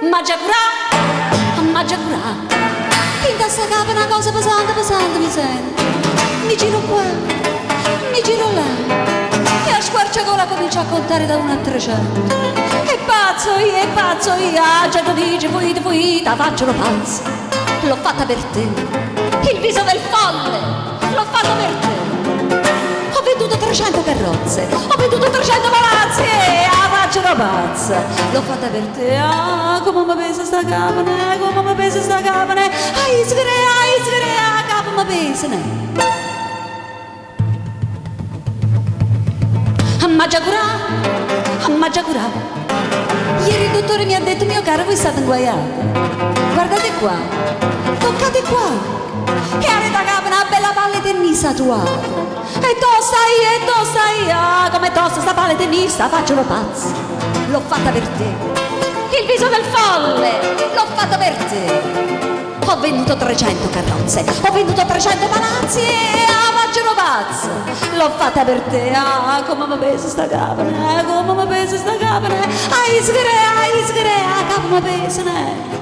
ma già curà, in testa capo una cosa pesante, pesante mi sento, mi giro qua, mi giro là, e a squarciagola comincio a contare da 1 a 300, e pazzo io, la gente dice fuita, faccio lo pazzo, l'ho fatta per te, il viso del folle, l'ho fatto per te. Ho venduto 300 carrozze, ho venduto 300 palazzi e la faccio la pazza. L'ho fatta per te, come mi pesa sta capane, come mi pesa sta capane. Ai sgrea, capo mi pesa, ne. Ma già curà. Ieri il dottore mi ha detto, mio caro, voi state inguaiati. Guardate qua, toccate qua. Che avete una bella palle tennista tatuata. E tosta io, come tosta sta palle tennista, faccio lo pazzo. L'ho fatta per te. Il viso del folle, l'ho fatto per te. Ho venduto 300 carrozze, ho venduto 300 palazzi e faccio lo pazzo. L'ho fatta per te, come mi pesa sta capane, come mi pesa sta capane. Ai sgrea, capo mi pesa, ne.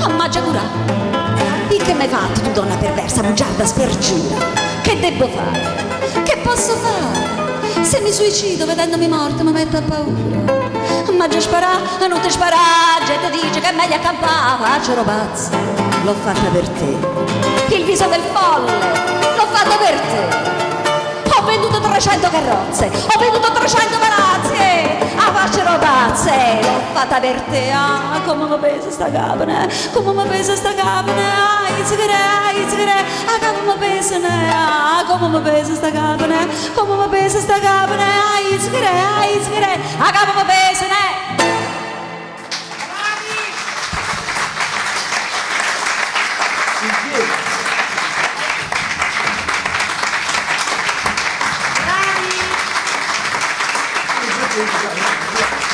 Ammaggia curà, di che mi hai fatto tu donna perversa, bugiarda, spergiura? Che devo fare? Che posso fare? Se mi suicido vedendomi morta mi metto a paura. Ammaggia sparà, non ti sparà, gente dice che è meglio accampare, faccio lo pazzo. L'ho fatta per te, il viso del folle, l'ho fatto per te. Ho venduto 300 carrozze, ho venduto 300 palazzi, faccio pazze, l'ho fatta per te, come mi pesa sta capane, come mi pesa sta capane, ai sgrea, capo mi pesa, ne, come mi pesa sta capane, come mi pesa sta capane, ai sgrea, capo mi pesa, ne. Bravi!